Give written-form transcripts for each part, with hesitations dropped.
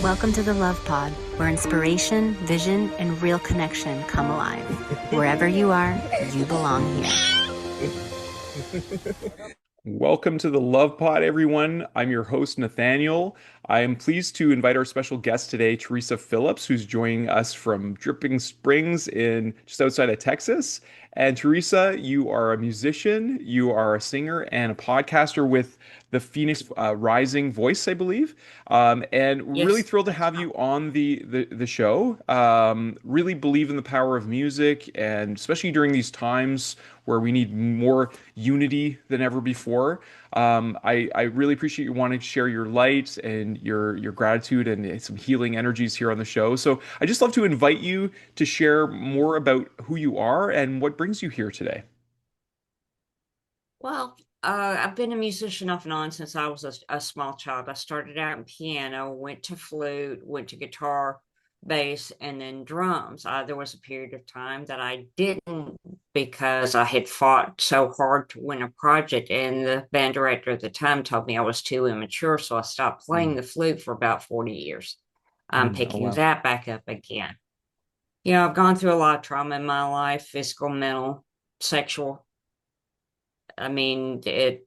Welcome to the Love Pod, where inspiration, vision, and real connection come alive. Wherever you are, you belong here. Welcome to the Love Pod, everyone. I'm your host, Nathaniel. I am pleased to invite our special guest today, Teresa Phillips, who's joining us from Dripping Springs in just outside of Texas. And Teresa, you are a musician, you are a singer, and a podcaster with the Phoenix Rising Voice, I believe. And really Yes, thrilled to that's have right. you on the show. Really believe in the power of music, and especially during these times where we need more unity than ever before. I really appreciate you wanting to share your light and your gratitude and some healing energies here on the show. So I just love to invite you to share more about who you are and what brings you here today. Well, I've been a musician off and on since I was a small child. I started out in piano, went to flute, went to guitar, bass, and then drums. There was a period of time that I didn't because I had fought so hard to win a project, and the band director at the time told me I was too immature, so I stopped playing Mm, the flute for about 40 years. I'm oh picking wow. that back up again. I've gone through a lot of trauma in my life, physical, mental, sexual. I mean, the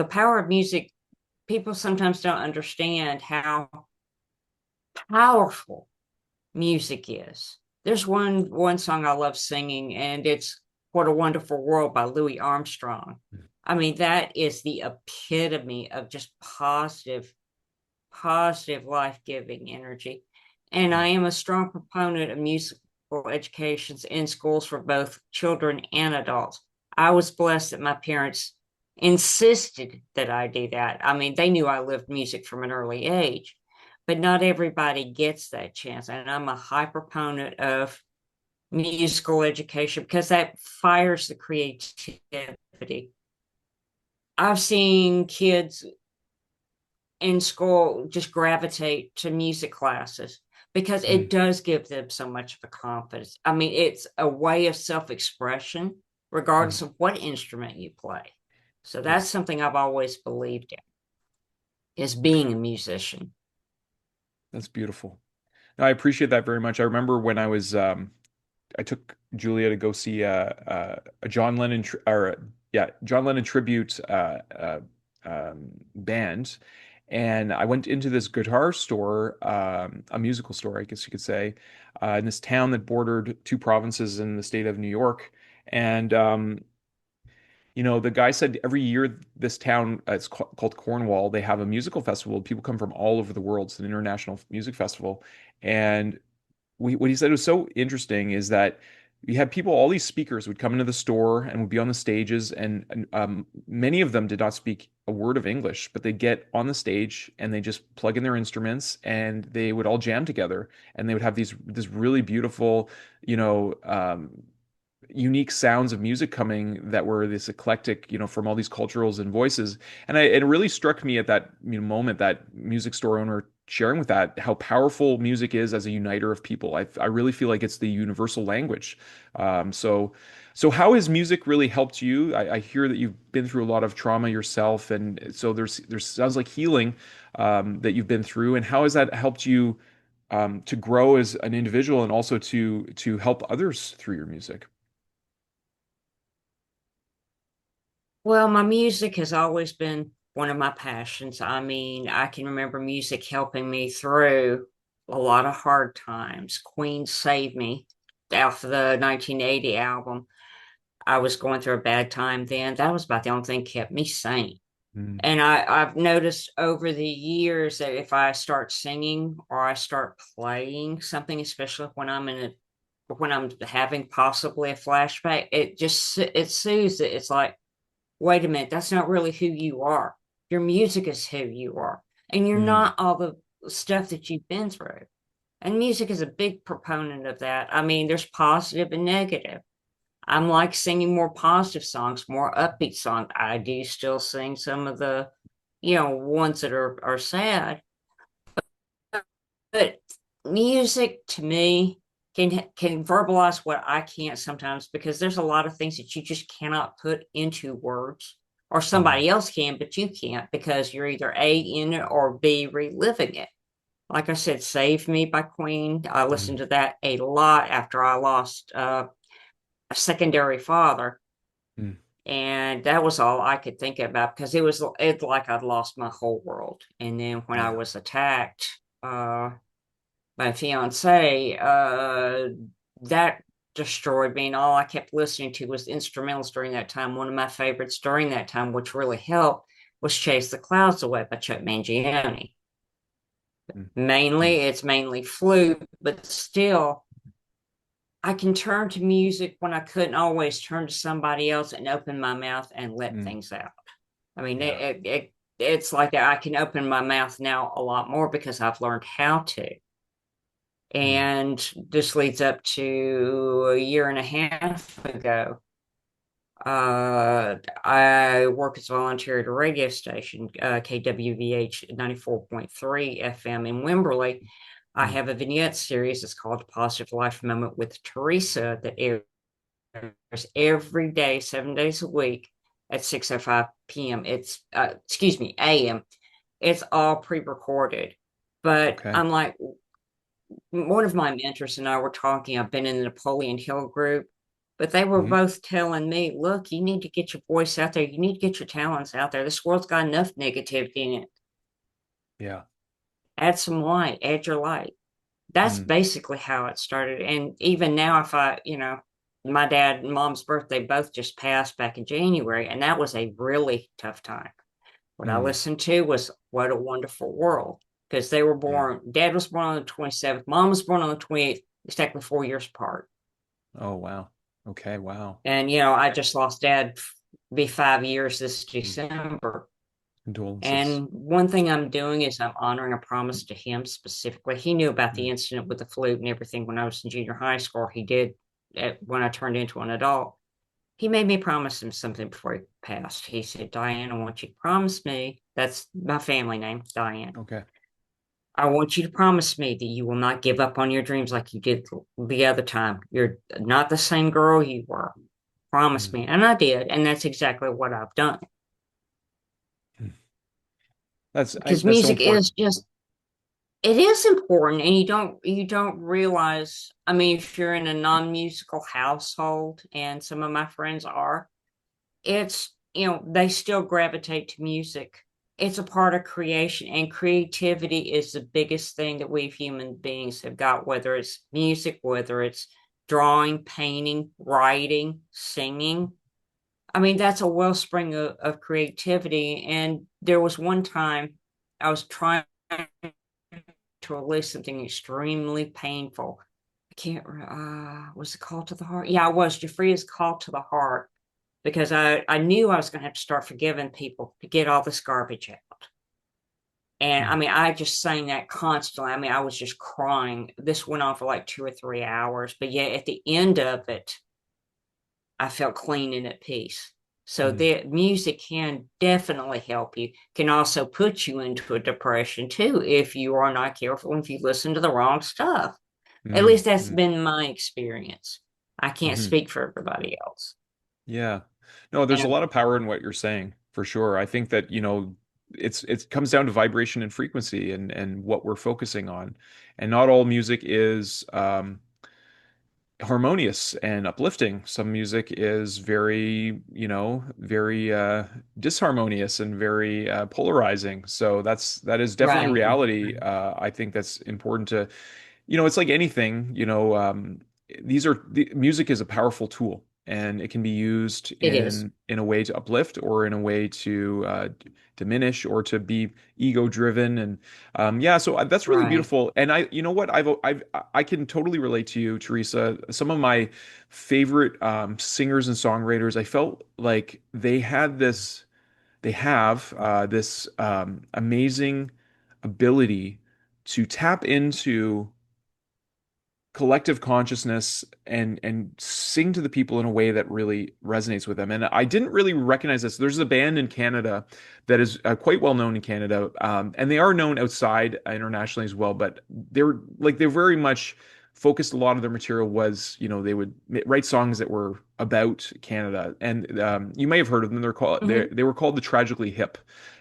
power of music, people sometimes don't understand how powerful music is. There's one song I love singing, and it's What a Wonderful World by Louis Armstrong. I mean, that is the epitome of just positive, life-giving energy. And I am a strong proponent of musical educations in schools for both children and adults. I was blessed that my parents insisted that I do that. I mean, they knew I loved music from an early age, but not everybody gets that chance. And I'm a high proponent of musical education because that fires the creativity. I've seen kids in school just gravitate to music classes because it Mm, does give them so much of a confidence. I mean, it's a way of self-expression, mm, regardless of what instrument you play. So that's yes, something I've always believed in, is being a musician. that's beautiful. No, I appreciate that very much. I remember when I took Julia to go see a John Lennon John Lennon tribute band, and I went into this guitar store, a musical store, I guess you could say, in this town that bordered two provinces in the state of New York, and the guy said every year this town, called Cornwall, they have a musical festival. People come from all over the world. It's an international music festival, and what he said was so interesting is that you had people, all these speakers would come into the store and would be on the stages, and many of them did not speak a word of English, but they'd get on the stage and they just plug in their instruments and they would all jam together, and they would have this really beautiful, you know, unique sounds of music coming that were this eclectic, from all these cultures and voices. And it really struck me at that, moment, that music store owner sharing with that how powerful music is as a uniter of people. I really feel like it's the universal language. So how has music really helped you? I hear that you've been through a lot of trauma yourself, and so there's sounds like healing that you've been through. And how has that helped you to grow as an individual and also to help others through your music? Well, my music has always been one of my passions. I mean, I can remember music helping me through a lot of hard times. Queen saved me off the 1980 album. I was going through a bad time then. That was about the only thing that kept me sane. Mm, And I've noticed over the years that if I start singing or I start playing something, especially when I'm having possibly a flashback, it soothes it. It's like, wait a minute, that's not really who you are. Your music is who you are, and you're mm, not all the stuff that you've been through. And music is a big proponent of that. I mean, there's positive and negative. I'm like singing more positive songs, more upbeat songs. I do still sing some of the, ones that are sad, but music to me can verbalize what I can't sometimes because there's a lot of things that you just cannot put into words, or mm, somebody else can, but you can't because you're either A in it or B reliving it. Like I said, Save Me by Queen. I Mm, listened to that a lot after I lost a secondary father. mm, And that was all I could think about because it's like I'd lost my whole world. And then when I yeah. was attacked, my fiance, that destroyed me. And all I kept listening to was instrumentals during that time. One of my favorites during that time, which really helped, was Chase the Clouds Away by Chuck Mangione. Mm, Mainly, mm, it's mainly flute, but still, I can turn to music when I couldn't always turn to somebody else and open my mouth and let mm, things out. I mean, yeah. it's like that. I can open my mouth now a lot more because I've learned how to. Mm, And this leads up to a year and a half ago. I work as a volunteer at a radio station, KWVH 94.3 FM in Wimberley. I mm, have a vignette series. It's called Positive Life Moment with Teresa that airs every day, 7 days a week at 6:05 p.m. It's excuse me, AM. It's all pre-recorded. But okay. I'm like, one of my mentors and I were talking. I've been in the Napoleon Hill group, but they were Hmm. both telling me, look, you need to get your voice out there. You need to get your talents out there. This world's got enough negativity in it. Yeah. Add some light, add your light. That's Mm, basically how it started. And even now, if my dad and mom's birthday both just passed back in January, and that was a really tough time. What I mm, listened to was What a Wonderful World because they were yeah. born, dad was born on the 27th, mom was born on the 28th, exactly 4 years apart. Oh, wow. Okay. Wow. And, I just lost dad, be 5 years this Mm, December. condolences. And one thing I'm doing is I'm honoring a promise to him specifically. He knew about the Mm, incident with the flute and everything when I was in junior high school. He did when I turned into an adult. He made me promise him something before he passed. He said, Diane, I want you to promise me. That's my family name, Diane. okay. I want you to promise me that you will not give up on your dreams like you did the other time. You're not the same girl you were. Promise Mm, me. And I did. And that's exactly what I've done. mm. Because That's so music important. is just it is important and you don't realize. I mean, if you're in a non-musical household, and some of my friends are, it's they still gravitate to music. It's a part of creation, and creativity is the biggest thing that we human beings have got, whether it's music, whether it's drawing, painting, writing, singing. I mean, that's a wellspring of creativity. And there was one time I was trying to release something extremely painful. I can't, was it Call to the Heart? Yeah, it was Jafria's Call to the Heart, because I knew I was going to have to start forgiving people to get all this garbage out. And I Mm, mean, I just sang that constantly. I mean, I was just crying. This went on for like 2 or 3 hours, but yet at the end of it, I felt clean and at peace. So mm, the music can definitely help you. Can also put you into a depression too if you are not careful, if you listen to the wrong stuff. At mm, least that's mm, been my experience. I can't mhm. speak for everybody else. Yeah. No, there's a And lot of power in what you're saying, for sure. I think that, it comes down to vibration and frequency and what we're focusing on. And not all music is harmonious and uplifting. Some music is very, very disharmonious and very polarizing. So that is definitely a right, reality. I think that's important to, it's like anything, the music is a powerful tool, and it can be used it is. in a way to uplift or in a way to diminish or to be ego driven. And yeah, so that's really Right. beautiful. And you know what, I can totally relate to you, Teresa. Some of my favorite singers and songwriters, I felt like they have this amazing ability to tap into collective consciousness and sing to the people in a way that really resonates with them. And I didn't really recognize this. There's a band in Canada that is quite well known in Canada, and they are known outside internationally as well. But they're very much focused a lot of their material was, they would write songs that were about Canada. And you may have heard of them. They were called the Tragically Hip.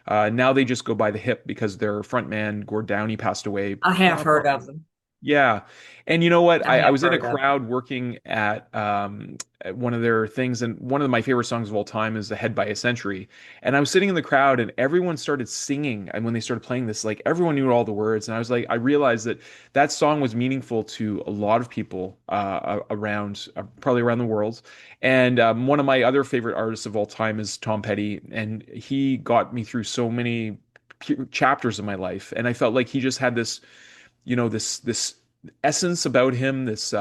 Now they just go by the Hip because their frontman Gord Downey passed away. I have heard of them. Yeah. And you know what? I I have was in a heard of them. crowd working at one of their things, and one of my favorite songs of all time is Ahead by a Century. And I was sitting in the crowd, and everyone started singing. And when they started playing this, like everyone knew all the words. And I was like, I realized that that song was meaningful to a lot of people around, probably around the world. And one of my other favorite artists of all time is Tom Petty. And he got me through so many chapters of my life. And I felt like he just had this this essence about him, this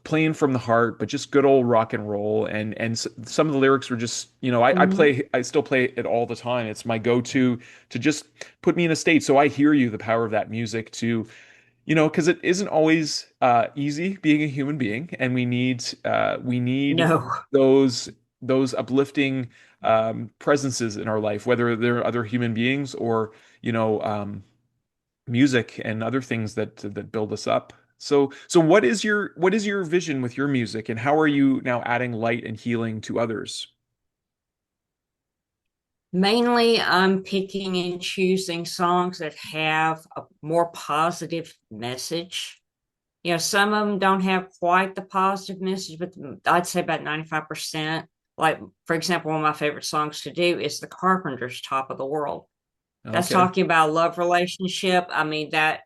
playing from the heart, but just good old rock and roll. And some of the lyrics were just, Mhm. I still play it all the time. It's my go-to to just put me in a state. So I hear you, the power of that music to, because it isn't always easy being a human being, and we need No, those those uplifting presences in our life, whether they're other human beings or music and other things that build us up. So what is your vision with your music, and how are you now adding light and healing to others? mainly I'm picking and choosing songs that have a more positive message. Some of them don't have quite the positive message, but I'd say about 95%. Like, for example, one of my favorite songs to do is The Carpenters' Top of the World. That's Okay. talking about a love relationship. I mean, that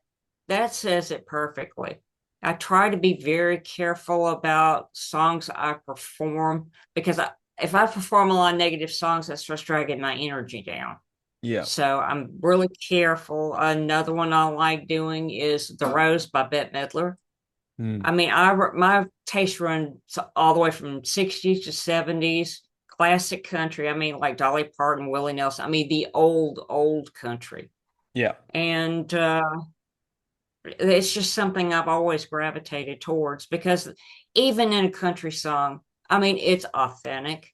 says it perfectly. I try to be very careful about songs I perform because if I perform a lot of negative songs, that starts dragging my energy down. Yeah. So I'm really careful. Another one I like doing is The Rose by Bette Midler. Hmm. I mean, my taste runs all the way from 60s to 70s, classic country. I mean, like Dolly Parton, Willie Nelson. I mean, the old country. Yeah. And it's just something I've always gravitated towards because even in a country song, I mean, it's authentic.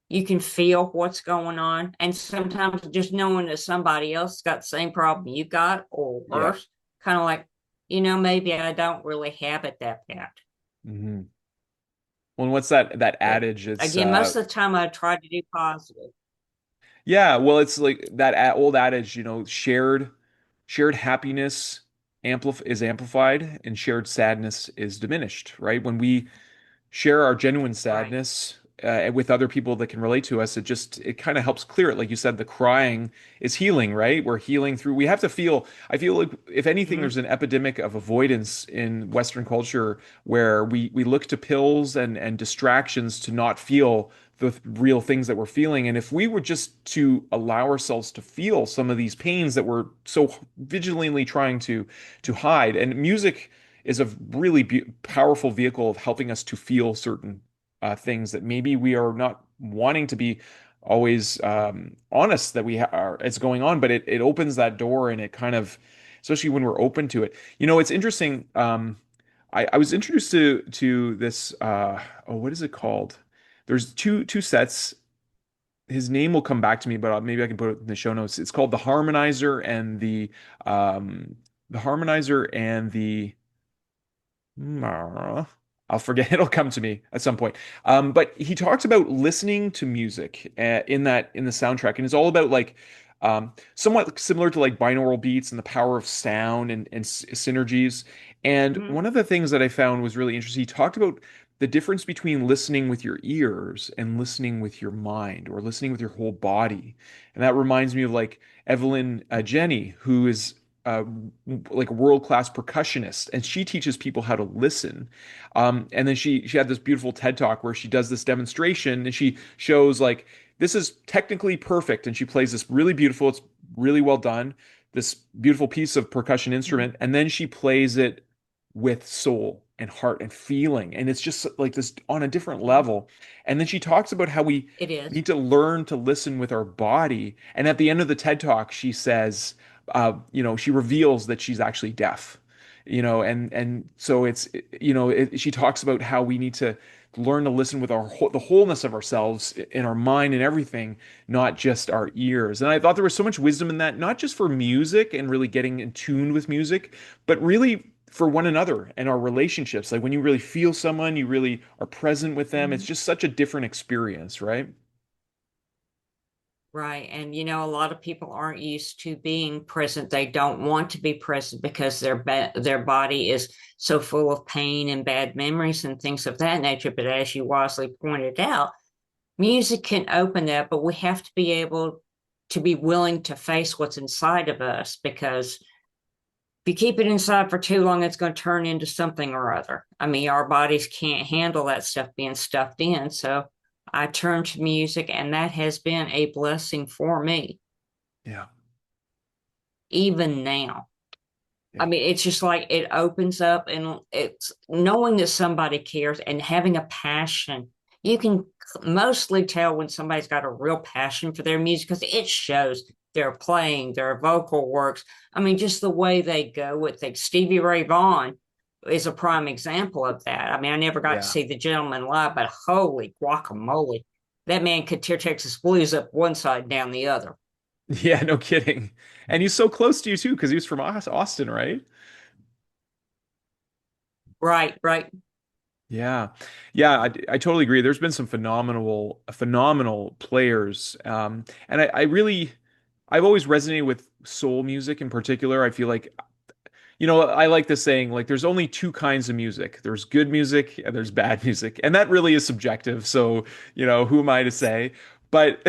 You can feel what's going on. And sometimes just knowing that somebody else got the same problem you got or Yeah. worse, kind of like, maybe I don't really have it that bad. Hmm. Well, and what's that But adage? It's again, most of the time I try to do positive. yeah, well, it's like that old adage, shared happiness is amplified and shared sadness is diminished, right? When we share our genuine Right. sadness with other people that can relate to us, it kind of helps clear it. Like you said, the crying is healing, right? We're healing through. We have to feel. I feel like if anything, Mhm. there's an epidemic of avoidance in Western culture where we look to pills and distractions to not feel the real things that we're feeling. And if we were just to allow ourselves to feel some of these pains that we're so vigilantly trying to hide, and music is a really powerful vehicle of helping us to feel certain things that maybe we are not wanting to be always honest that are it's going on, but it opens that door, and it kind of, especially when we're open to it. It's interesting. I was introduced to this. Oh, what is it called? There's two sets. His name will come back to me, but maybe I can put it in the show notes. It's called the Harmonizer and the I'll forget. It'll come to me at some point. But he talks about listening to music in the soundtrack, and it's all about like somewhat similar to like binaural beats and the power of sound and synergies. And Mhm. one of the things that I found was really interesting. He talked about the difference between listening with your ears and listening with your mind, or listening with your whole body. And that reminds me of like Evelyn Jenny, who is uh, like a world-class percussionist, and she teaches people how to listen. And then she had this beautiful TED talk where she does this demonstration, and she shows like this is technically perfect, and she plays this really beautiful, it's really well done, this beautiful piece of percussion Mhm. instrument, and then she plays it with soul and heart and feeling, and it's just like this on a different Mhm. level. And then she talks about how we It is. need to learn to listen with our body. And at the end of the TED talk, she says, she reveals that she's actually deaf, and so she talks about how we need to learn to listen with the wholeness of ourselves in our mind and everything, not just our ears. And I thought there was so much wisdom in that, not just for music and really getting in tune with music, but really for one another and our relationships. Like when you really feel someone, you really are present with them. It's Mhm. just such a different experience, right? Right. And, a lot of people aren't used to being present. They don't want to be present because their body is so full of pain and bad memories and things of that nature. But as you wisely pointed out, music can open that, but we have to be able to be willing to face what's inside of us, because if you keep it inside for too long, it's going to turn into something or other. I mean, our bodies can't handle that stuff being stuffed in. So I turn to music, and that has been a blessing for me, Yeah. even now. I Yeah. mean, it's just like it opens up, and it's knowing that somebody cares and having a passion. You can mostly tell when somebody's got a real passion for their music because it shows their playing, their vocal works. I mean, just the way they go with things. Stevie Ray Vaughan is a prime example of that. I mean, I never got to Yeah. see the gentleman live, but holy guacamole, that man could tear Texas Blues up one side down the other. Yeah, no kidding. And he's so close to you too, because he was from Austin, right? Right, right, Yeah. Yeah, I totally agree. There's been some phenomenal players. And I've always resonated with soul music in particular. I feel like I like this saying, like, there's only two kinds of music. There's good music and there's bad music. And that really is subjective. So, who am I to say? But,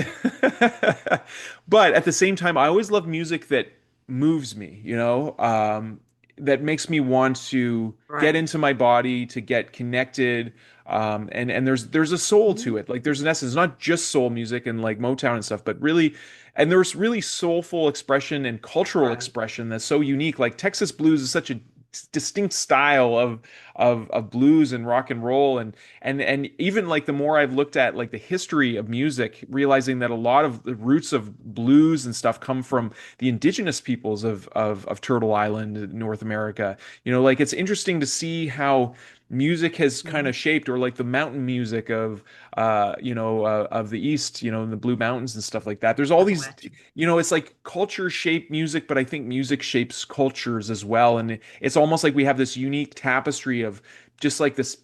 but at the same time, I always love music that moves me, that makes me want to get right. into my body, to get connected. And there's a soul to Mhm. it. Like there's an essence, not just soul music and like Motown and stuff, but really, and there's really soulful expression and cultural Right. expression that's so unique. Like Texas blues is such a distinct style of blues and rock and roll, and even like the more I've looked at like the history of music, realizing that a lot of the roots of blues and stuff come from the indigenous peoples of Turtle Island, North America. Like it's interesting to see how music has kind Mhm. of shaped, or like the mountain music of the East, in the Blue Mountains and stuff like that. There's all these, Appalachia. it's like culture shape music, but I think music shapes cultures as well. And it's almost like we have this unique tapestry of just like this,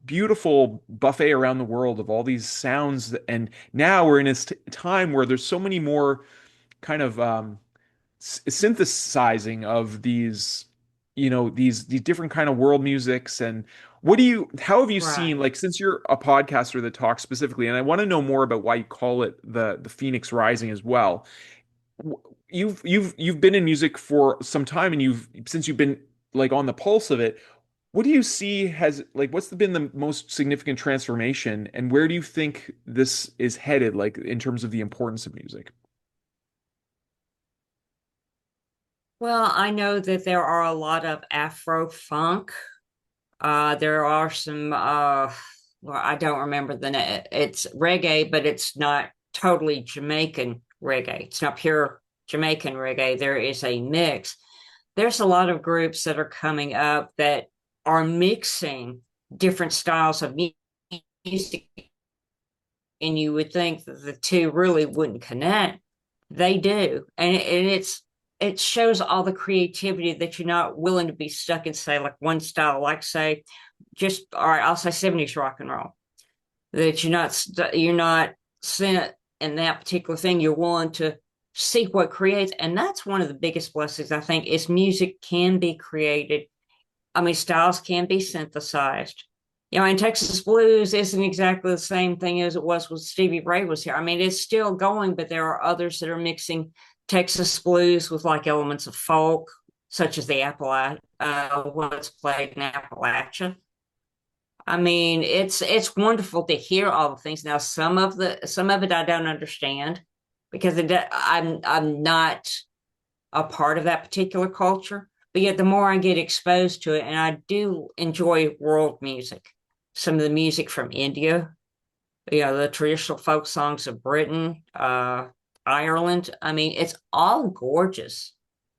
beautiful buffet around the world of all these sounds. And now we're in this time where there's so many more kind of synthesizing of these these different kind of world musics. And how have you seen, Right. like, since you're a podcaster that talks specifically, and I want to know more about why you call it the Phoenix Rising as well. You've been in music for some time, and since you've been like on the pulse of it, what do you see has like what's been the most significant transformation, and where do you think this is headed, like in terms of the importance of music? Well, I know that there are a lot of Afro funk. There are some, well, I don't remember the name. It's reggae, but it's not totally Jamaican reggae. It's not pure Jamaican reggae. There is a mix. There's a lot of groups that are coming up that are mixing different styles of music, and you would think that the two really wouldn't connect. They do, and it shows all the creativity that you're not willing to be stuck in, say, like one style, like say, just all right, I'll say 70s rock and roll. That you're not sent in that particular thing. You're willing to see what creates, and that's one of the biggest blessings I think is music can be created. I mean, styles can be synthesized. And Texas blues isn't exactly the same thing as it was when Stevie Ray was here. I mean, it's still going, but there are others that are mixing Texas blues with like elements of folk, such as the what's played in Appalachia. I mean, it's wonderful to hear all the things. Now, some of it I don't understand because I'm not a part of that particular culture. But yet, the more I get exposed to it, and I do enjoy world music, some of the music from India, the traditional folk songs of Britain, Ireland. I mean, it's all gorgeous.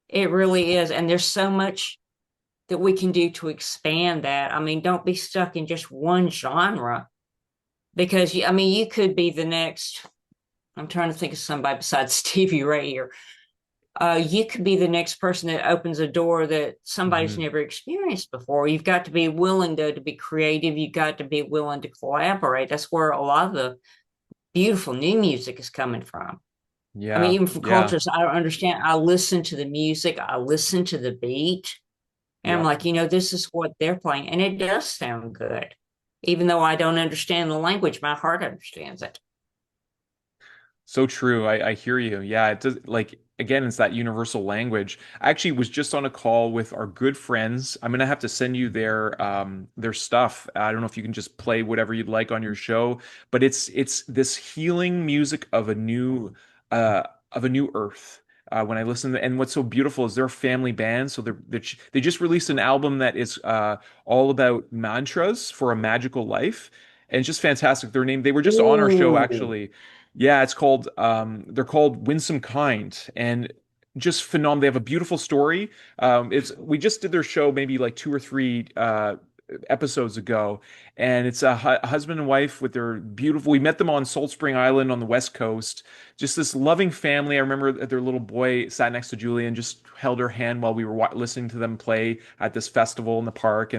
It really is. And there's so much that we can do to expand that. I mean, don't be stuck in just one genre because, I mean, you could be the next. I'm trying to think of somebody besides Stevie Ray here. you could be the next person that opens a door that somebody's Hmm. never experienced before. You've got to be willing to be creative. You've got to be willing to collaborate. That's where a lot of the beautiful new music is coming from. I mean, Yeah, even from yeah, cultures I don't understand, I listen to the music, I listen to the beat, and I'm yeah. like, this is what they're playing, and it does sound good. Even though I don't understand the language, my heart understands it. So true. I hear you. Yeah, it does like again, it's that universal language. I actually was just on a call with our good friends. I'm gonna have to send you their stuff. I don't know if you can just play whatever you'd like on your show, but it's this healing music uh of a new earth. When I listen to, and what's so beautiful is they're a family band, so they just released an album that is all about mantras for a magical life, and it's just fantastic. They were just on our show Ooh, actually. Yeah, it's called they're called Winsome Kind, and just phenomenal. They have a beautiful story. It's we just did their show maybe like two or three episodes ago, and it's a husband and wife with their beautiful. We met them on Salt Spring Island on the West Coast. Just this loving family. I remember that their little boy sat next to Julie and just held her hand while we were listening to them play at this festival in the park.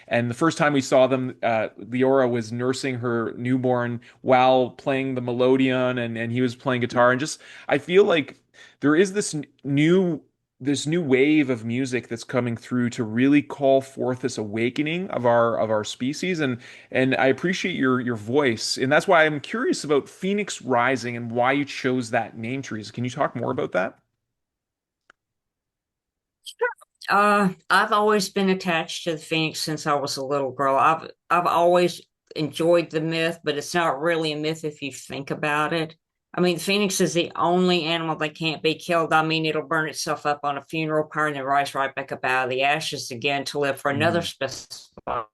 And the first time we saw them, Leora was nursing her newborn while playing the melodeon, and he was playing guitar. And just I feel like there is this new wave of music that's coming through to really call forth this awakening of our species, and I appreciate your voice, and that's why I'm curious about Phoenix Rising and why you chose that name, Teresa. Can you talk more about that? I've always been attached to the Phoenix since I was a little girl. I've always enjoyed the myth, but it's not really a myth if you think about it. I mean, the Phoenix is the only animal that can't be killed. I mean, it'll burn itself up on a funeral pyre and then rise right back up out of the ashes again to live for another Mm, specified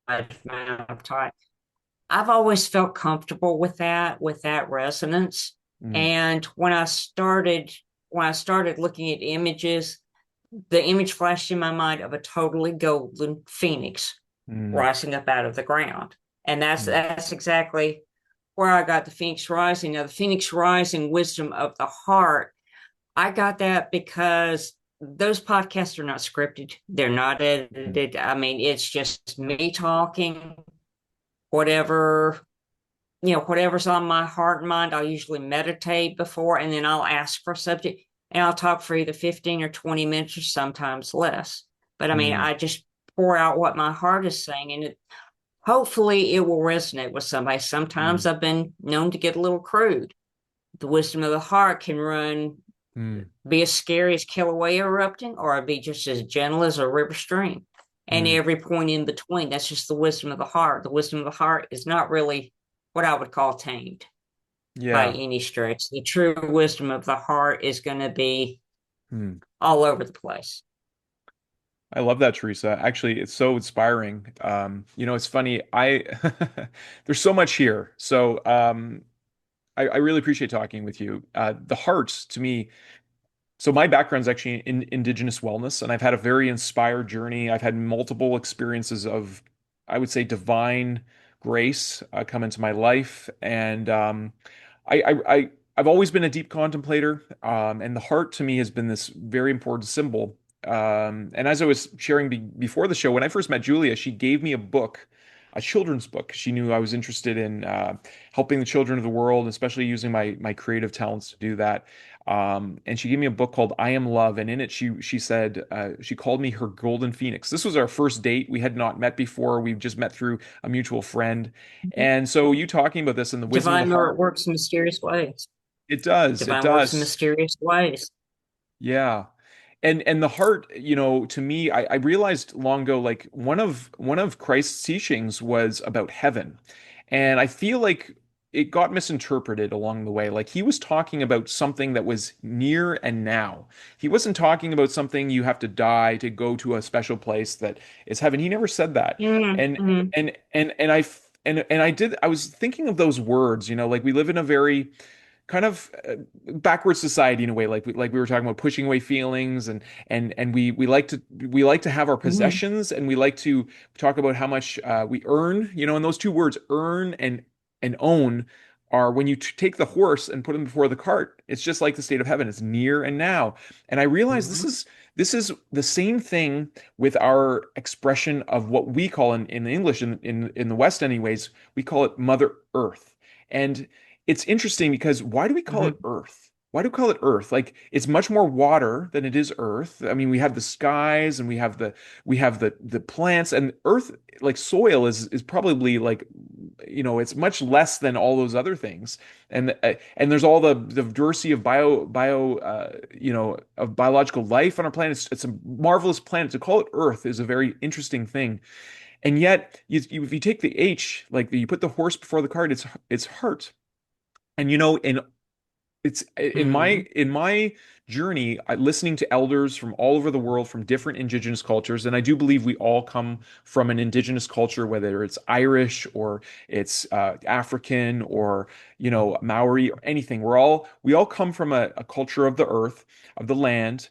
amount of time. I've always felt comfortable with that resonance. mm, And when I started looking at images, the image flashed in my mind of a totally golden phoenix mm, rising up out of the ground. And mm, that's exactly where I got the Phoenix Rising. Now, the Phoenix Rising wisdom of the heart, I got that because those podcasts are not scripted. They're not mm, edited. I mean, it's just me talking, whatever, whatever's on my heart and mind. I'll usually meditate before and then I'll ask for a subject and I'll talk for either 15 or 20 minutes or sometimes less. But I mean, mm, I just pour out what my heart is saying and hopefully it will resonate with somebody. Sometimes mm, I've been known to get a little crude. The wisdom of the heart can mm, be as scary as Kilauea erupting, or be just as gentle as a river stream. And mm. every point in between, that's just the wisdom of the heart. The wisdom of the heart is not really what I would call tamed by Yeah. any stretch. The true wisdom of the heart is going to be Mm. all over the place. I love that, Teresa. Actually, it's so inspiring. It's funny. I there's so much here. So I really appreciate talking with you. The heart, to me, so my background is actually in Indigenous wellness, and I've had a very inspired journey. I've had multiple experiences of, I would say, divine grace come into my life, and I've always been a deep contemplator, and the heart to me has been this very important symbol. And as I was sharing before the show, when I first met Julia, she gave me a book, a children's book. She knew I was interested in helping the children of the world, especially using my creative talents to do that. And she gave me a book called I Am Love, and in it she said she called me her golden phoenix. This was our first date. We had not met before. We've just met through a mutual friend. And so you talking about this and the wisdom of the Divine heart, works in mysterious ways. it does, it Divine works in does. mysterious ways. Yeah. And the heart, to me, I realized long ago, like one of Christ's teachings was about heaven. And I feel like it got misinterpreted along the way. Like he was talking about something that was near and now. He wasn't talking about something you have to die to go to a special place that is heaven. He never said that. And Mm-hmm. I was thinking of those words, like we live in a very kind of backward society in a way, like we were talking about pushing away feelings, and we like to have our Mm-hmm. possessions, and we like to talk about how much we earn, and those two words, earn and own, are when you take the horse and put him before the cart, it's just like the state of heaven. It's near and now. And I realize Mhm. this is the same thing with our expression of what we call in English, in the West anyways, we call it Mother Earth. And it's interesting because why do we call it Mhm. Earth? Why do we call it Earth? Like it's much more water than it is Earth. I mean, we have the skies and we have the plants, and Earth, like soil is probably like, it's much less than all those other things. And there's all the diversity of of biological life on our planet. It's a marvelous planet. To call it Earth is a very interesting thing. And yet, if you take the H, like you put the horse before the cart, it's heart. And in it's Mhm. in my journey, listening to elders from all over the world, from different indigenous cultures, and I do believe we all come from an indigenous culture, whether it's Irish or it's African or Maori or anything. We all come from a culture of the earth, of the land,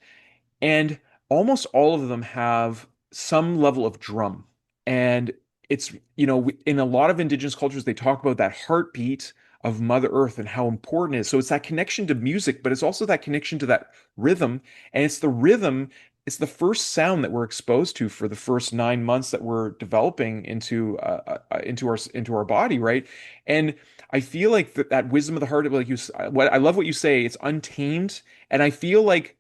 and almost all of them have some level of drum. And it's, in a lot of indigenous cultures, they talk about that heartbeat of Mother Earth and how important it is. So it's that connection to music, but it's also that connection to that rhythm. And it's the rhythm, it's the first sound that we're exposed to for the first 9 months that we're developing into our body, right? And I feel like that wisdom of the heart, like what I love what you say, it's untamed. And I feel like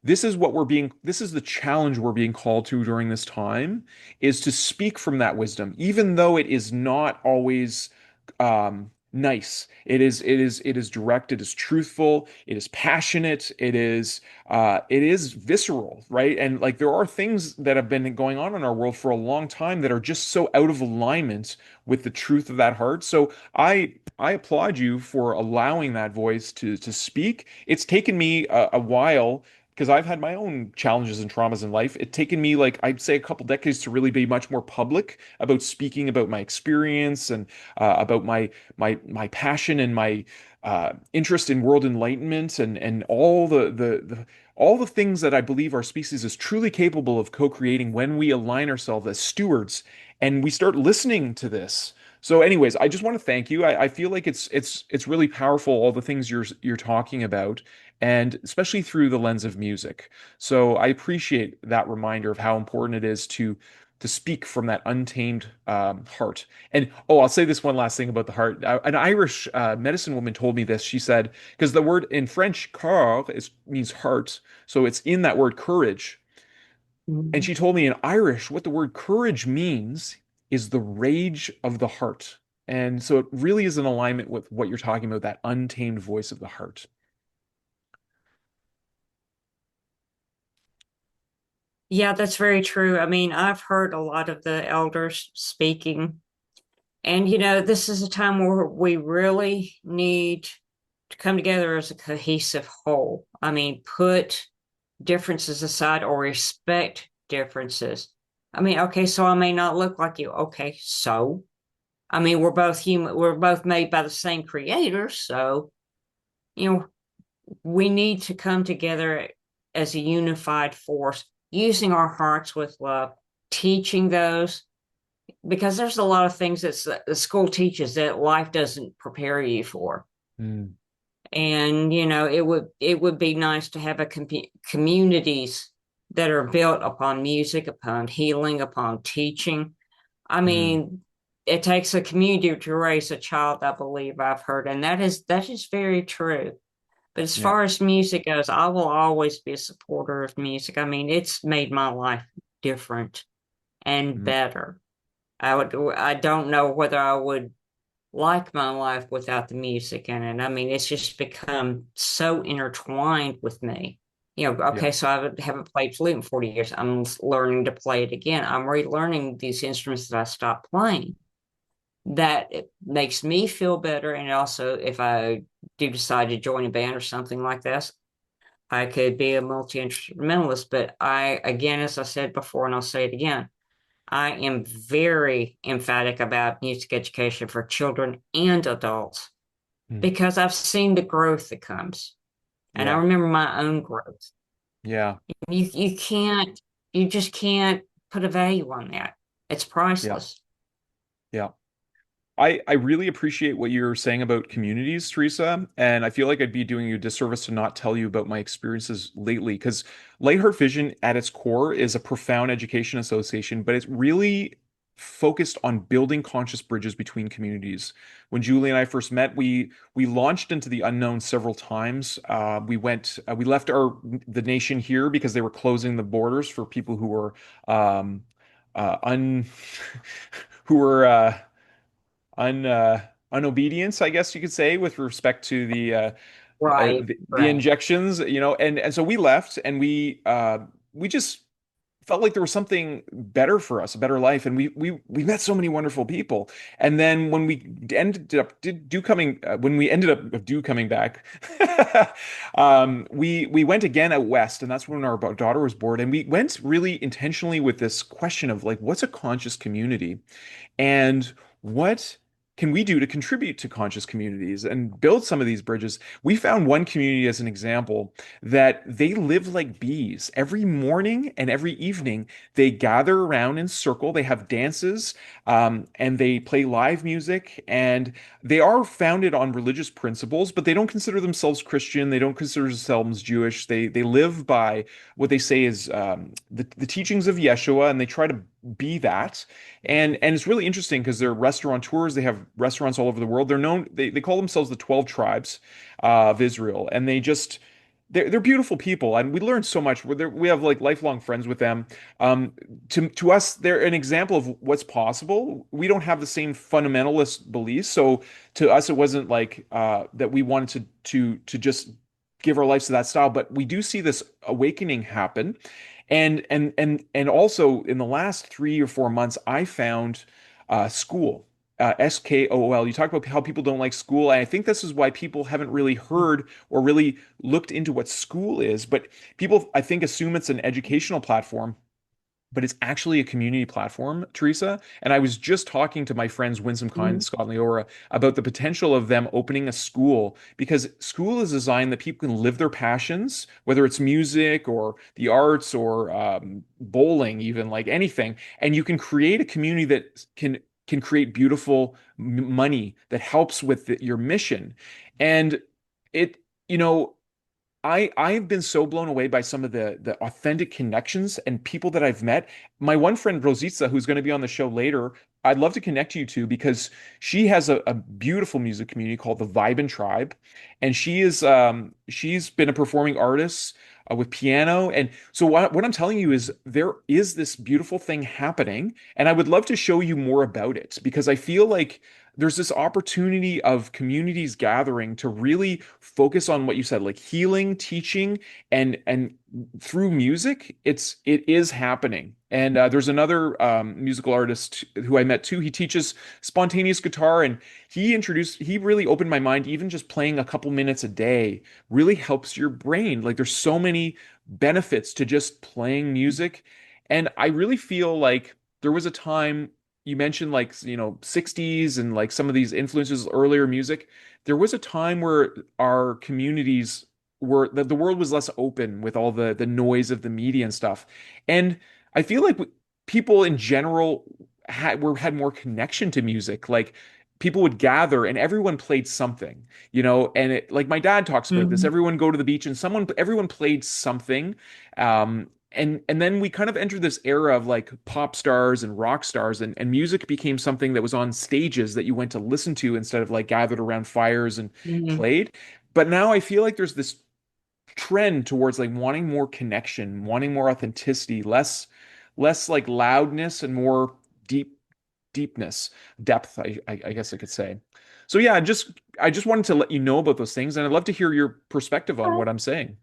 this is the challenge we're being called to during this time, is to speak from that wisdom, even though it is not always nice. It is direct, it is truthful, it is passionate, it is visceral, right? And like there are things that have been going on in our world for a long time that are just so out of alignment with the truth of that heart. So I applaud you for allowing that voice to speak. It's taken me a while because I've had my own challenges and traumas in life. It's taken me, like, I'd say, a couple decades to really be much more public about speaking about my experience and about my passion and my interest in world enlightenment and all all the things that I believe our species is truly capable of co-creating when we align ourselves as stewards and we start listening to this. So, anyways, I just want to thank you. I feel like it's really powerful, all the things you're talking about, and especially through the lens of music. So I appreciate that reminder of how important it is to speak from that untamed heart. And oh, I'll say this one last thing about the heart. An Irish medicine woman told me this. She said, because the word in French, cœur, means heart, so it's in that word courage. And Mhm. she told me in Irish, what the word courage means is the rage of the heart. And so it really is in alignment with what you're talking about, that untamed voice of the heart. Yeah, that's very true. I mean, I've heard a lot of the elders speaking, and this is a time where we really need to come together as a cohesive whole. I mean, put differences aside or respect differences. I mean, okay, so I may not look like you. Okay, so I mean, we're both human, we're both made by the same creator, so you know, we need to come together as a unified force, using our hearts with love, teaching those, because there's a lot of things that the school teaches that life doesn't prepare you for. Mm, And it would be nice to have communities that are built upon music, upon healing, upon teaching. I mm, mean, it takes a community to raise a child, I believe I've heard, and that is very true. But as yeah. far as music goes, I will always be a supporter of music. I mean, it's made my life different and Mm, better. I don't know whether I would like my life without the music in it. I mean, it's just become so intertwined with me. yeah. Okay, so haven't played flute in 40 years. I'm learning to play it again. I'm relearning these instruments that I stopped playing. That it makes me feel better. And also, if I do decide to join a band or something like this, I could be a multi-instrumentalist. But again, as I said before, and I'll say it again, I am very emphatic about music education for children and adults Mm, because I've seen the growth that comes, and I yeah. remember my own growth. Yeah. You just can't put a value on that. It's Yeah. priceless. Yeah. I really appreciate what you're saying about communities, Teresa, and I feel like I'd be doing you a disservice to not tell you about my experiences lately, because Lightheart Vision at its core is a profound education association, but it's really focused on building conscious bridges between communities. When Julie and I first met, we launched into the unknown several times. We left the nation here because they were closing the borders for people who were um, un who were un unobedience, I guess you could say, with respect to Right, the right. injections, and so we left, and we just felt like there was something better for us, a better life, and we met so many wonderful people. And then when we ended up do coming back, we went again out west, and that's when our daughter was born, and we went really intentionally with this question of like, what's a conscious community? And what can we do to contribute to conscious communities and build some of these bridges? We found one community as an example that they live like bees. Every morning and every evening, they gather around in circle. They have dances, and they play live music. And they are founded on religious principles, but they don't consider themselves Christian. They don't consider themselves Jewish. They live by what they say is the teachings of Yeshua, and they try to be that. And it's really interesting because they're restaurateurs. They have restaurants all over the world. They call themselves the 12 tribes of Israel. And they're beautiful people. And we learn so much. We have like lifelong friends with them. Um, to us, they're an example of what's possible. We don't have the same fundamentalist beliefs. So to us, it wasn't like that we wanted to just give our lives to that style, but we do see this awakening happen. And also in the last 3 or 4 months, I found school, SKOOL. You talk about how people don't like school, and I think this is why people haven't really heard or really looked into what school is. But people, I think, assume it's an educational platform, but it's actually a community platform, Teresa. And I was just talking to my friends Winsome Kind and Mhm. Scott Leora about the potential of them opening a school, because school is designed that people can live their passions, whether it's music or the arts or bowling, even like anything. And you can create a community that can create beautiful money that helps with your mission. And it, you know, I've been so blown away by some of the authentic connections and people that I've met. My one friend Rositza, who's going to be on the show later, I'd love to connect you to, because she has a beautiful music community called the Vibe and Tribe, and she's been a performing artist with piano. And so what I'm telling you is there is this beautiful thing happening, and I would love to show you more about it, because I feel like there's this opportunity of communities gathering to really focus on what you said, like healing, teaching, and through music, it is happening. And there's another musical artist who I met too. He teaches spontaneous guitar, and he really opened my mind. Even just playing a couple minutes a day really helps your brain. Like there's so many benefits to just playing music, and I really feel like there was a time you mentioned, like, 60s and like some of these influences, earlier music. There was a time where our communities were that the world was less open with all the noise of the media and stuff. And I feel like people in general had more connection to music. Like people would gather and everyone played something, and like my dad talks about this. Mhm. Everyone go to the beach and everyone played something. And then we kind of entered this era of like pop stars and rock stars, and music became something that was on stages that you went to listen to instead of like gathered around fires and Mhm. played. But now I feel like there's this trend towards like wanting more connection, wanting more authenticity, less like loudness and more deepness, depth, I guess I could say. So yeah, I just wanted to let you know about those things, and I'd love to hear your perspective on what I'm saying.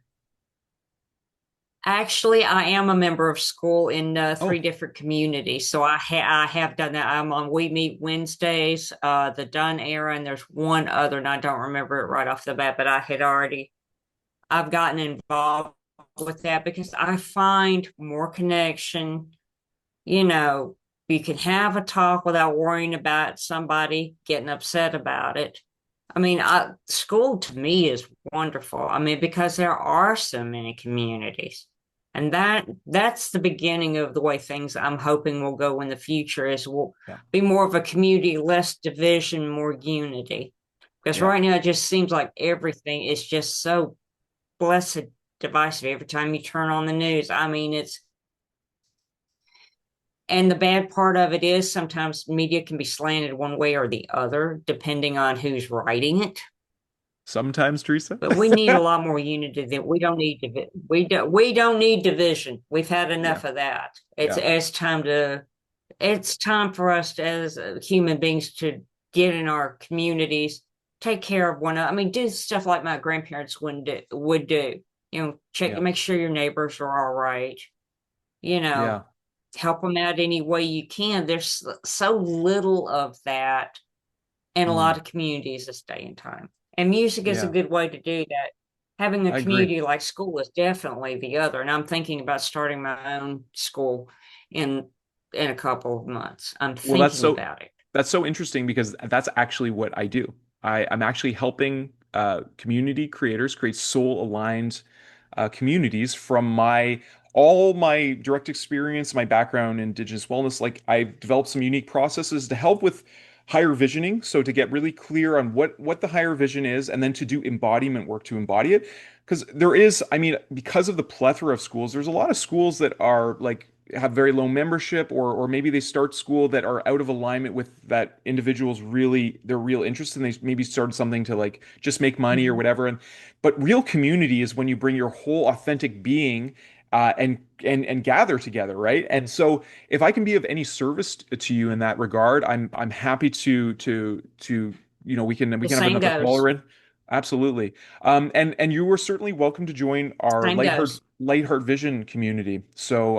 Actually, I am a member of school in three Oh, different communities, so I have done that. I'm on We Meet Wednesdays, the Dunn era, and there's one other, and I don't remember it right off the bat, but I've gotten involved with that because I find more connection. You know, you can have a talk without worrying about somebody getting upset about it. I mean, school to me is wonderful. I mean, because there are so many communities. And that's the beginning of the way things I'm hoping will go in the future is we'll Yeah. be more of a community, less division, more unity. Because Yeah. right now it just seems like everything is just so blessed divisive every time you turn on the news. I mean, it's and the bad part of it is sometimes media can be slanted one way or the other, depending on who's writing it. Sometimes, Teresa. But we need a lot more unity than we don't need division. We've had Yeah. enough of that. Yeah. It's time for us to, as human beings to get in our communities, take care of one another. I mean, do stuff like my grandparents would do. You know, check Yeah. make sure your neighbors are all right. You know, Yeah. help them out any way you can. There's so little of that in a Mm. lot of communities this day and time. And music is a Yeah. good way to do that. Having a I agree. community like school is definitely the other. And I'm thinking about starting my own school in in a couple of months. I'm Well, thinking about it. that's so interesting because that's actually what I do. I'm actually helping community creators create soul aligned communities from my all my direct experience, my background in Indigenous wellness. Like I've developed some unique processes to help with higher visioning. So to get really clear on what the higher vision is, and then to do embodiment work to embody it. Because there is, I mean, because of the plethora of schools, there's a lot of schools that are like have very low membership, or maybe they start school that are out of alignment with that individual's really their real interest, and they maybe started something to like just make money or Mhm. whatever. And but real community is when you bring your whole authentic being and gather together, right? And so if I can be of any service to you in that regard, I'm happy to we The can have same another goes. caller in. Absolutely. And you were certainly welcome to join our Same goes. Lightheart Vision community. So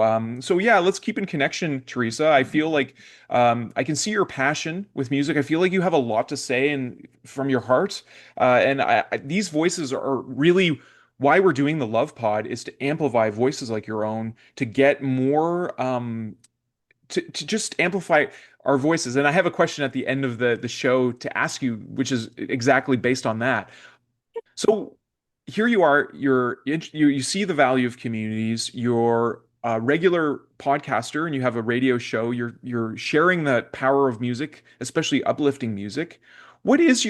yeah, let's keep in connection, Teresa. I feel like I can see your passion with music. I feel like you have a lot to say and from your heart. These voices are really why we're doing the Love Pod is to amplify voices like your own, to get more to just amplify our voices. And I have a question at the end of the show to ask you, which is exactly based on that. So here you are, you see the value of communities, you're a regular podcaster and you have a radio show, you're sharing the power of music, especially uplifting music. What is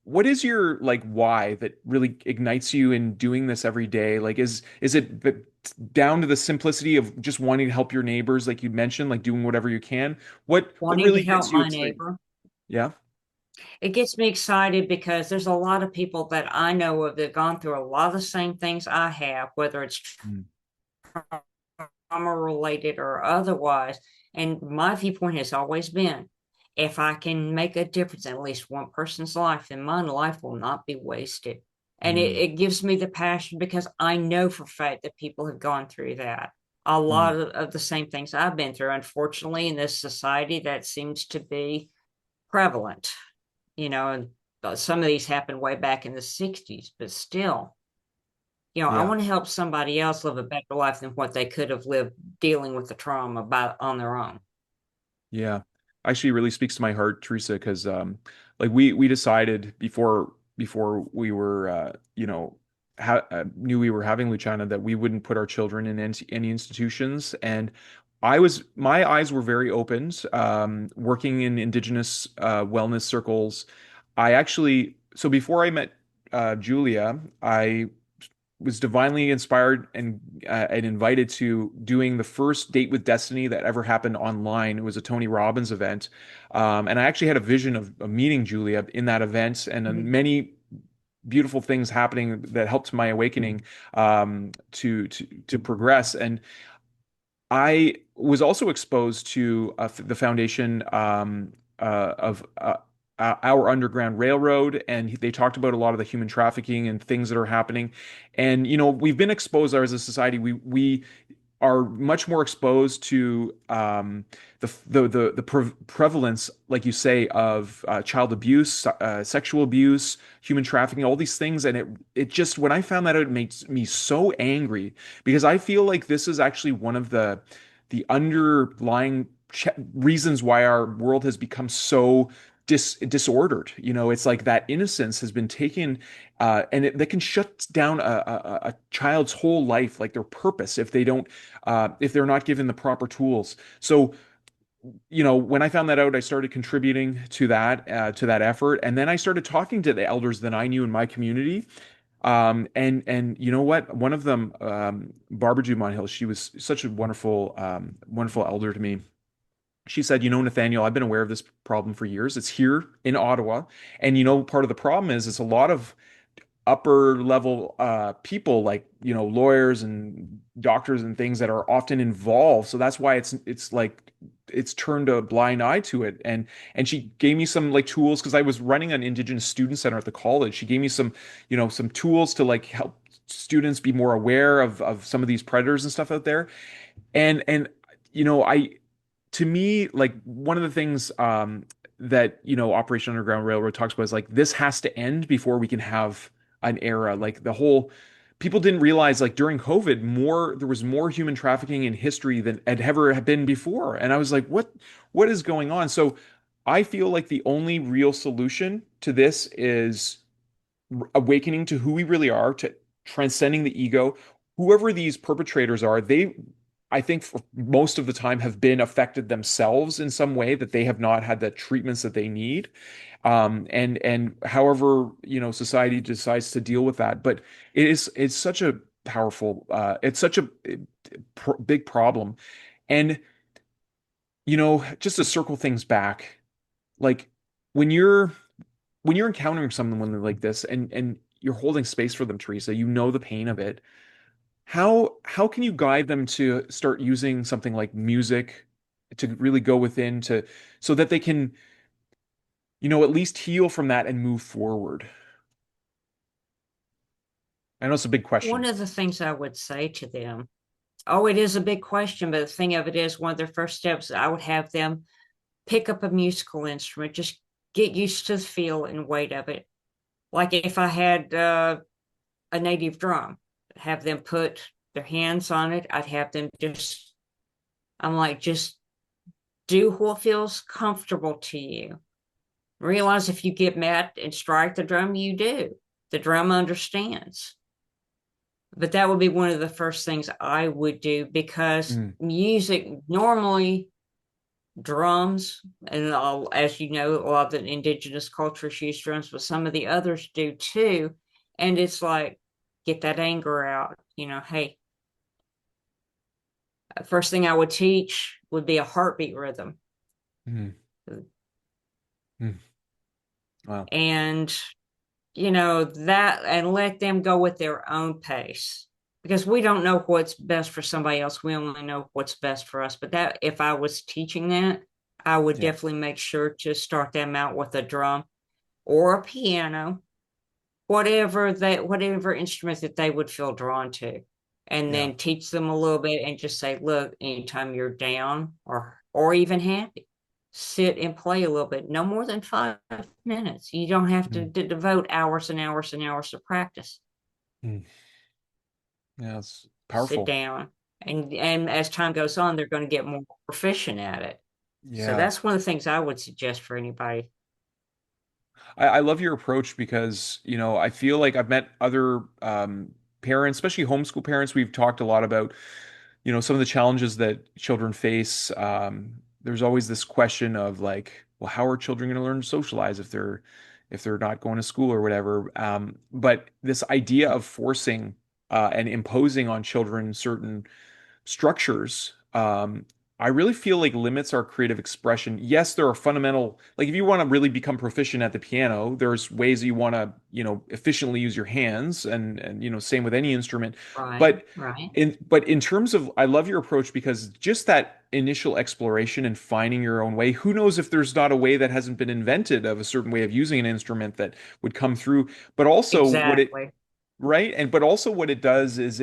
what is your like why that really ignites you in doing this every day? Like is it down to the simplicity of just wanting to help your neighbors like you mentioned, like doing whatever you can? What Wanting to really help gets you my excited? neighbor. Yeah. It gets me excited because there's a lot of people that I know of that have gone through a lot of the same things I have, whether it's Mm. trauma related or otherwise. And my viewpoint has always been if I can make a difference in at least one person's life, then my life will not be wasted. And Mm. it gives me the passion because I know for a fact that people have gone through that. A Mm. lot of the same things I've been through. Unfortunately, in this society, that seems to be prevalent, and some of these happened way back in the 60s, but still, I Yeah. want to help somebody else live a better life than what they could have lived dealing with the trauma by on their own. Yeah, actually, really speaks to my heart, Teresa, because like we decided before we were knew we were having Luciana that we wouldn't put our children in any institutions, and my eyes were very opened. Working in Indigenous wellness circles, I actually so before I met Julia, I was divinely inspired and invited to doing the first Date with Destiny that ever happened online. It was a Tony Robbins event, and I actually had a vision of meeting Julia in that event, and Mhm. many beautiful things happening that helped my awakening to progress. And I was also exposed to the foundation of our Underground Railroad, and they talked about a lot of the human trafficking and things that are happening. And we've been exposed as a society. We are much more exposed to the prevalence, like you say, of child abuse, sexual abuse, human trafficking, all these things, and it just when I found that out, it makes me so angry because I feel like this is actually one of the underlying reasons why our world has become so disordered. It's like that innocence has been taken, that can shut down a child's whole life, like their purpose, if they don't, if they're not given the proper tools. So, when I found that out, I started contributing to that effort, and then I started talking to the elders that I knew in my community. And you know what? One of them, Barbara Dumont Hill, she was such a wonderful elder to me. She said, Nathaniel, I've been aware of this problem for years. It's here in Ottawa. And part of the problem is it's a lot of upper level people, like, lawyers and doctors and things, that are often involved. So that's why it's like it's turned a blind eye to it. And she gave me some like tools, because I was running an Indigenous student center at the college. She gave me some tools to like help students be more aware of some of these predators and stuff out there. And I to me, like, one of the things that Operation Underground Railroad talks about is like, this has to end before we can have an era. Like, the whole people didn't realize, like, during COVID, there was more human trafficking in history than had ever been before. And I was like, what is going on? So I feel like the only real solution to this is awakening to who we really are, to transcending the ego. Whoever these perpetrators are, I think, for most of the time, have been affected themselves in some way, that they have not had the treatments that they need. And however, society decides to deal with that. But it's such a it's such a big problem. And, just to circle things back, like, when you're encountering someone like this, and you're holding space for them, Teresa, the pain of it. How can you guide them to start using something like music to really go within, so that they can, at least heal from that and move forward? I know it's a big One question. of the things I would say to them, oh, it is a big question, but the thing of it is, one of their first steps, I would have them pick up a musical instrument, just get used to the feel and weight of it. Like if I had a native drum, have them put their hands on it. I'd have them I'm like, just do what feels comfortable to you. Realize if you get mad and strike the drum, you do. The drum understands. But that would be one of the first things I would do, because Mm, music normally, drums, and as you know, a lot of the indigenous cultures use drums, but some of the others do too. And it's like, get that anger out. Hey, first thing I would teach would be a heartbeat rhythm. mm, mm. Wow. And, that, and let them go with their own pace, because we don't know what's best for somebody else. We only know what's best for us. But that, if I was teaching that, I would Yeah. definitely make sure to start them out with a drum or a piano, whatever instrument that they would feel drawn to, and Yeah. then teach them a little bit, and just say, look, anytime you're down or even happy, sit and play a little bit, no more than 5 minutes. You don't have to Mm, devote hours and hours and hours to practice. mm. Yeah, it's Sit powerful. down, and as time goes on, they're going to get more proficient at it. So Yeah. that's one of the things I would suggest for anybody. I love your approach, because, I feel like I've met other parents, especially homeschool parents. We've talked a lot about, some of the challenges that children face. There's always this question of like, well, how are children going to learn to socialize if they're not going to school or whatever? But this idea of forcing and imposing on children certain structures, I really feel like limits our creative expression. Yes, there are fundamental, like, if you want to really become proficient at the piano, there's ways that you want to, efficiently use your hands, and same with any instrument. Right, But right. in terms of, I love your approach, because just that initial exploration and finding your own way, who knows if there's not a way that hasn't been invented of a certain way of using an instrument that would come through. But also what it Exactly. Right? But also what it does is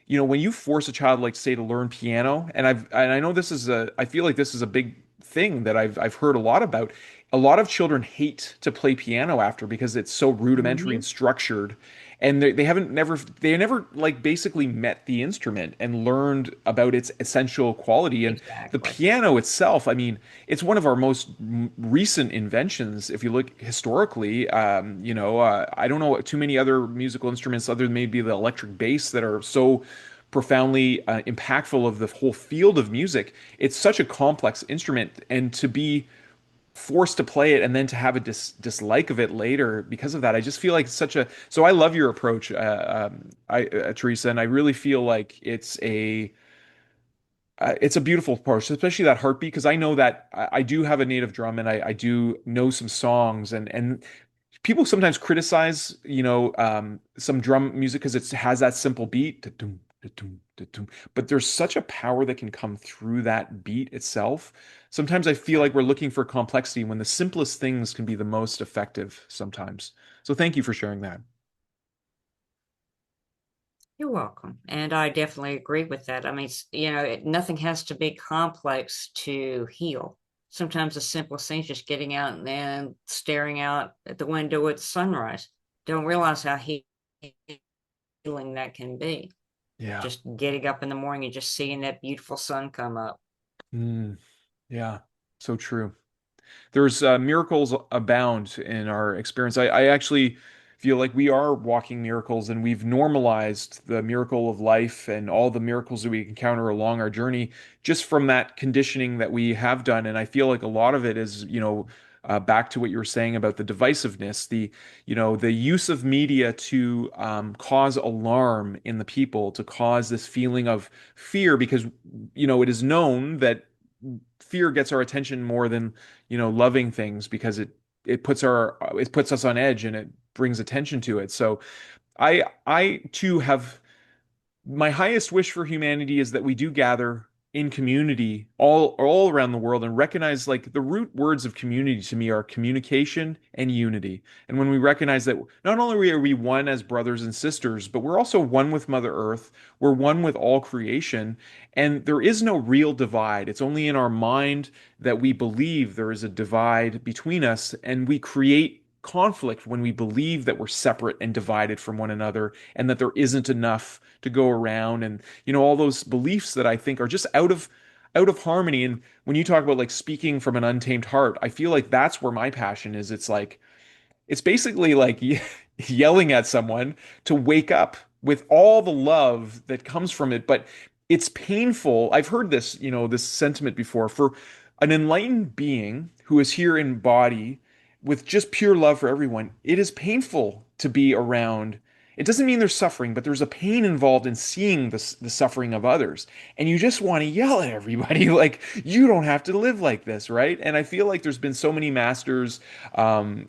when you force a child, like, say, to learn piano, and I know I feel like this is a big thing that I've heard a lot about. A lot of children hate to play piano after, because it's so rudimentary and Hmm. structured. and they haven't never they never like basically met the instrument and learned about its essential quality. And the Exactly. piano itself, I mean, it's one of our most recent inventions if you look historically. I don't know too many other musical instruments other than maybe the electric bass that are so profoundly impactful of the whole field of music. It's such a complex instrument, and to be forced to play it and then to have a dislike of it later because of that, I just feel like it's such a. So I love your approach, Teresa, and I really feel like it's a beautiful approach, especially that heartbeat, because I know that I do have a native drum and I do know some songs, and people sometimes criticize, some drum music because it has that simple beat, da-dum, da-dum, da-dum. But there's such a power that can come through that beat itself. Sometimes I feel like we're Exactly. looking for complexity when the simplest things can be the most effective sometimes. So thank you for sharing that. You're welcome. And I definitely agree with that. I mean, nothing has to be complex to heal. Sometimes the simplest thing is just getting out and then staring out at the window at sunrise. Don't realize how healing that can be. Yeah. Just getting up in the morning and just seeing that beautiful sun come up. Mm, yeah. So true. There's miracles abound in our experience. I actually feel like we are walking miracles, and we've normalized the miracle of life and all the miracles that we encounter along our journey just from that conditioning that we have done. And I feel like a lot of it is, back to what you were saying about the divisiveness, the use of media to cause alarm in the people, to cause this feeling of fear, because, it is known that fear gets our attention more than loving things, because it puts us on edge and it brings attention to it. So I too have my highest wish for humanity is that we do gather in community all around the world and recognize, like, the root words of community to me are communication and unity. And when we recognize that not only are we one as brothers and sisters, but we're also one with Mother Earth, we're one with all creation, and there is no real divide. It's only in our mind that we believe there is a divide between us, and we create conflict when we believe that we're separate and divided from one another, and that there isn't enough to go around, and all those beliefs that I think are just out of harmony. And when you talk about, like, speaking from an untamed heart, I feel like that's where my passion is. It's basically like yelling at someone to wake up with all the love that comes from it. But it's painful. I've heard this sentiment before. For an enlightened being who is here in body with just pure love for everyone, it is painful to be around. It doesn't mean there's suffering, but there's a pain involved in seeing the suffering of others. And you just want to yell at everybody, like, you don't have to live like this, right? And I feel like there's been so many masters, and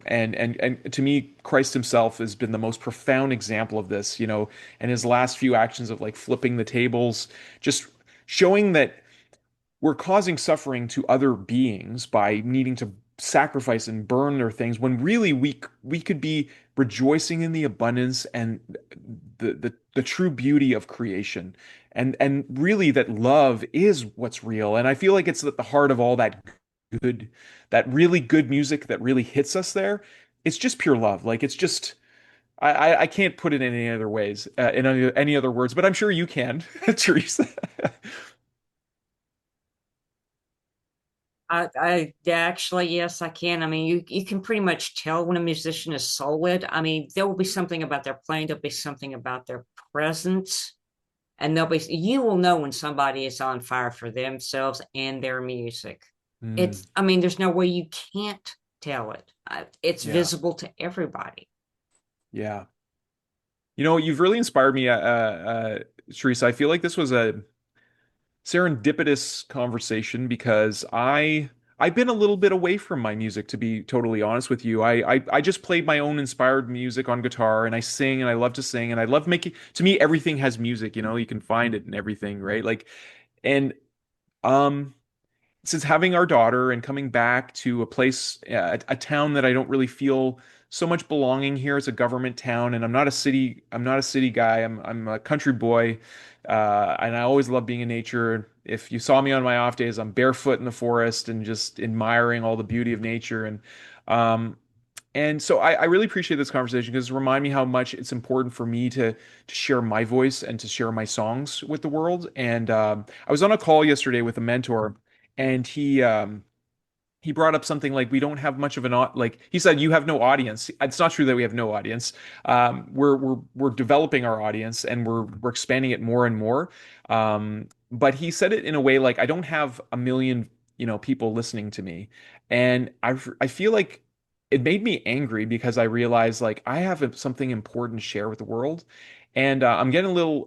to me, Christ himself has been the most profound example of this, and his last few actions of, like, flipping the tables, just showing that we're causing suffering to other beings by needing to sacrifice and burn their things, when really we could be rejoicing in the abundance and the true beauty of creation, and really that love is what's real. And I feel like it's at the heart of all good that really good music that really hits us there. It's just pure love. Like, it's just, I can't put it in any other ways, in any other words, but I'm sure you can, Teresa. I actually, yes, I can. I mean, you can pretty much tell when a musician is solid. I mean, there will be something about their playing, there'll be something about their presence, and you will know when somebody is on fire for themselves and their music. Mm, I mean, there's no way you can't tell it. It's yeah. visible to everybody. Yeah. You've really inspired me, Teresa. I feel like this was a serendipitous conversation because I've been a little bit away from my music, to be totally honest with you. I just played my own inspired music on guitar, and I sing, and I love to sing, and I love making. To me, everything has music. You can find it in everything, right? Like, and um since having our daughter and coming back to a place, a town that I don't really feel so much belonging here. It's a government town, and I'm not a city guy. I'm a country boy, and I always love being in nature. If you saw me on my off days, I'm barefoot in the forest and just admiring all the beauty of nature. And um, And so I really appreciate this conversation because it reminded me how much it's important for me to share my voice and to share my songs with the world. And I was on a call yesterday with a mentor, and he brought up something like we don't have much of like he said you have no audience. It's not true that we have no audience. We're developing our audience and we're expanding it more and more. But he said it in a way like I don't have a million people listening to me, and I feel like it made me angry because I realized like I have something important to share with the world, and I'm getting a little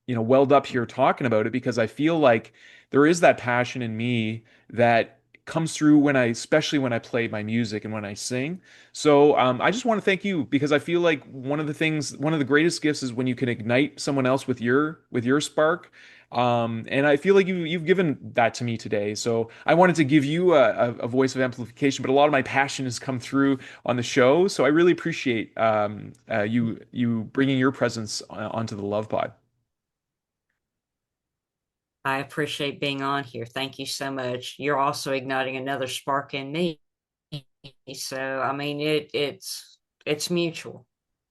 welled up here talking about it because I feel like there is that passion in me that comes through especially when I play my music and when I sing. So I just want to thank you because I feel like one of the greatest gifts is when you can ignite someone else with your spark. And I feel like you've given that to me today. So I wanted to give you a voice of amplification, but a lot of my passion has come through on the show. So I really appreciate you bringing your presence onto the Love Pod. I appreciate being on here. Thank you so much. You're also igniting another spark in me. So I mean it's mutual.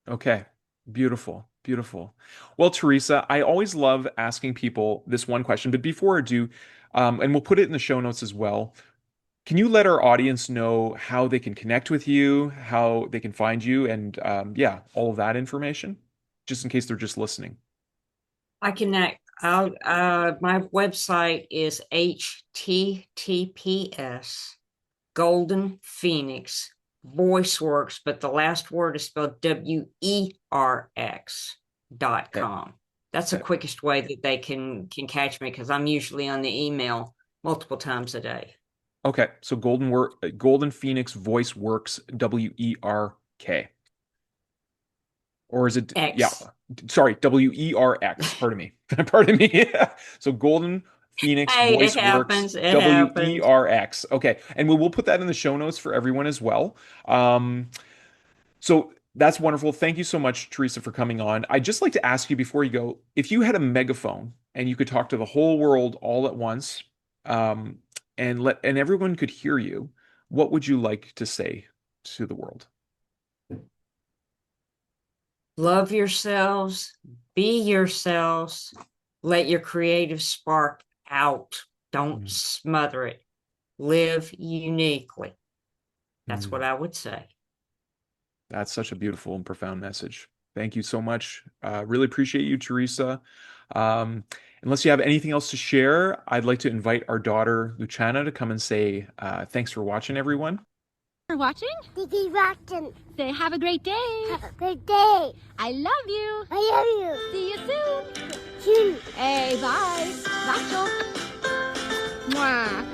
Okay. Beautiful. Beautiful. Well, Teresa, I always love asking people this one question, but before I do, and we'll put it in the show notes as well, can you let our audience know how they can connect with you, how they can find you, and yeah, all of that information, just in case they're just listening? I connect. My website is https Golden Phoenix VoiceWorks, but the last word is spelled Okay. WERX.com. That's the Okay. quickest way that they can catch me because I'm usually on the email multiple times a day. Okay. So Golden Phoenix Voice Works WERK. Or is it, yeah, X. sorry, WERX. Pardon me. Pardon me. So Golden Phoenix Hey, it Voice Works happens. It happens. WERX. Okay. And we'll put that in the show notes for everyone as well. So that's wonderful. Thank you so much, Teresa, for coming on. I'd just like to ask you before you go, if you had a megaphone and you could talk to the whole world all at once, um, and everyone could hear you, what would you like to say to the world? Love yourselves, be yourselves, let your creative spark out. Don't Mm, smother it. Live uniquely. That's what mm. I would say. That's such a beautiful and profound message. Thank you so much. Really appreciate you, Teresa. Unless you have anything else to share, I'd like to invite our daughter, Luciana, to come and say thanks for watching, everyone. For watching. Thank you for watching. Say have a great day. Have a great day. I love you. I love you. See you soon. Soon. Hey, bye. Bye, Joe. Mwah.